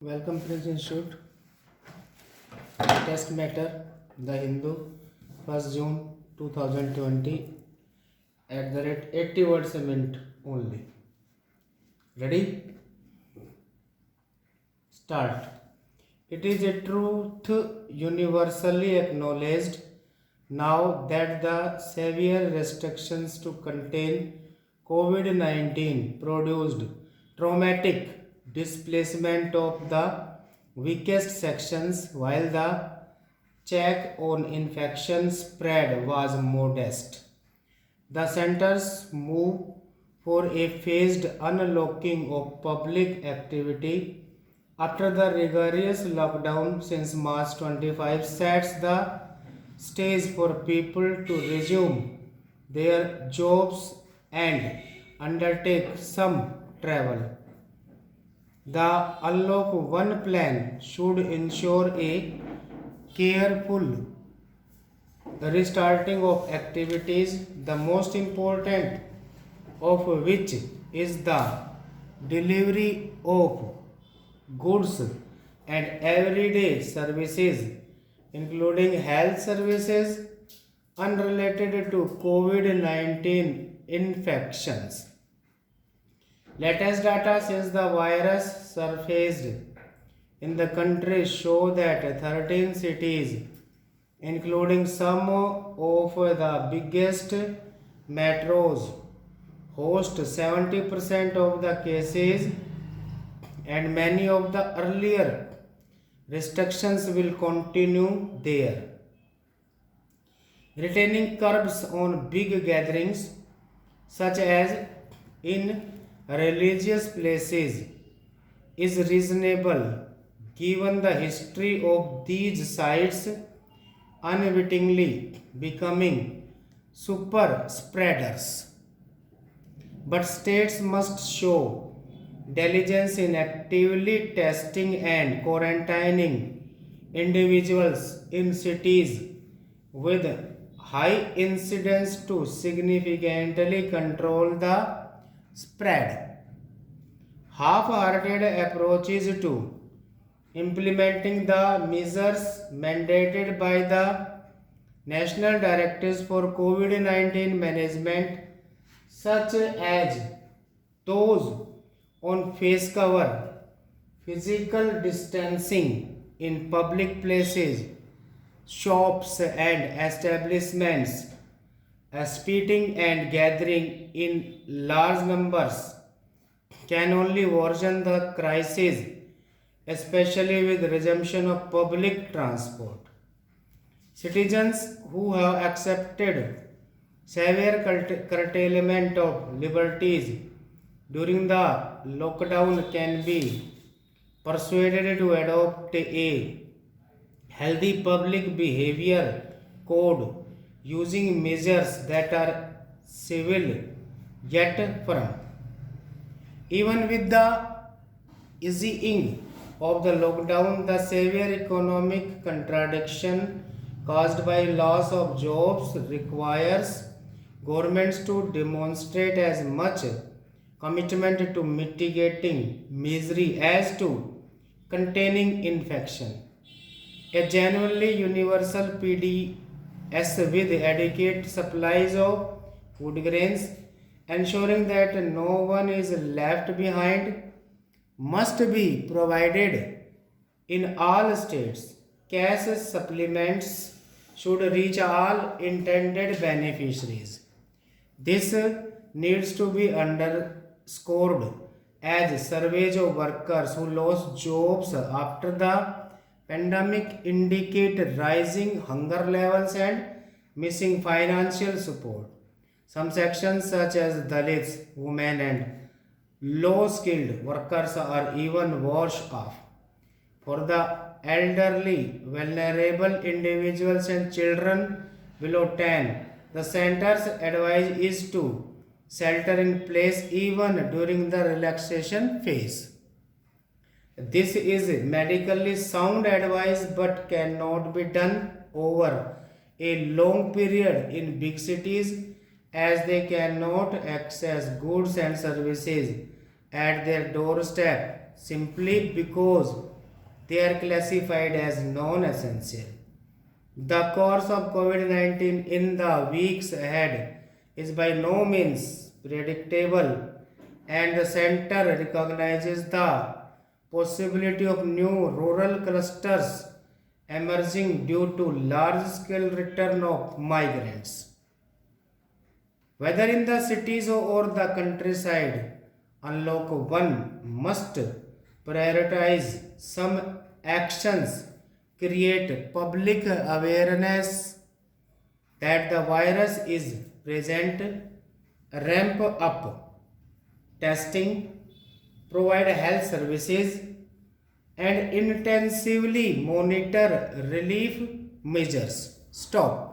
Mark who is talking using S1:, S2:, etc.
S1: Welcome Prince Institute. Test matter The Hindu 1st June 2020 at the rate 80 words a minute only. Ready? Start. It is a truth universally acknowledged now that the severe restrictions to contain COVID 19 produced traumatic displacement of the weakest sections while the check on infection spread was modest. The centers move for a phased unlocking of public activity after the rigorous lockdown since March 25 sets the stage for people to resume their jobs and undertake some travel. The Unlock 1 plan should ensure a careful restarting of activities, the most important of which is the delivery of goods and everyday services, including health services unrelated to COVID 19 infections. Latest data since the virus surfaced in the country show that 13 cities, including some of the biggest metros, host 70% of the cases, and many of the earlier restrictions will continue there. Retaining curbs on big gatherings, such as in religious places, is reasonable given the history of these sites unwittingly becoming super spreaders. But states must show diligence in actively testing and quarantining individuals in cities with high incidence to significantly control the spread. Half-hearted approaches to implementing the measures mandated by the National Directives for COVID 19 Management, such as those on face cover, physical distancing in public places, shops and establishments, spitting and gathering in large numbers can only worsen the crisis, especially with resumption of public transport. Citizens who have accepted severe curtailment of liberties during the lockdown can be persuaded to adopt a healthy public behavior code using measures that are civil yet firm. Even with the easing of the lockdown, the severe economic contradiction caused by loss of jobs requires governments to demonstrate as much commitment to mitigating misery as to containing infection. A genuinely universal PDS with adequate supplies of food grains, ensuring that no one is left behind, must be provided in all states. Cash supplements should reach all intended beneficiaries. This needs to be underscored as surveys of workers who lost jobs after the pandemic indicate rising hunger levels and missing financial support. Some sections, such as Dalits, women, and low skilled workers, are even worse off. For the elderly, vulnerable individuals, and children below 10, the center's advice is to shelter in place even during the relaxation phase. This is medically sound advice but cannot be done over a long period in big cities as they cannot access goods and services at their doorstep simply because they are classified as non-essential. The course of COVID-19 in the weeks ahead is by no means predictable, and the center recognizes the possibility of new rural clusters emerging due to large-scale return of migrants. Whether in the cities or the countryside, Unlock 1 must prioritize some actions, create public awareness that the virus is present, ramp up testing, provide health services, and intensively monitor relief measures. Stop.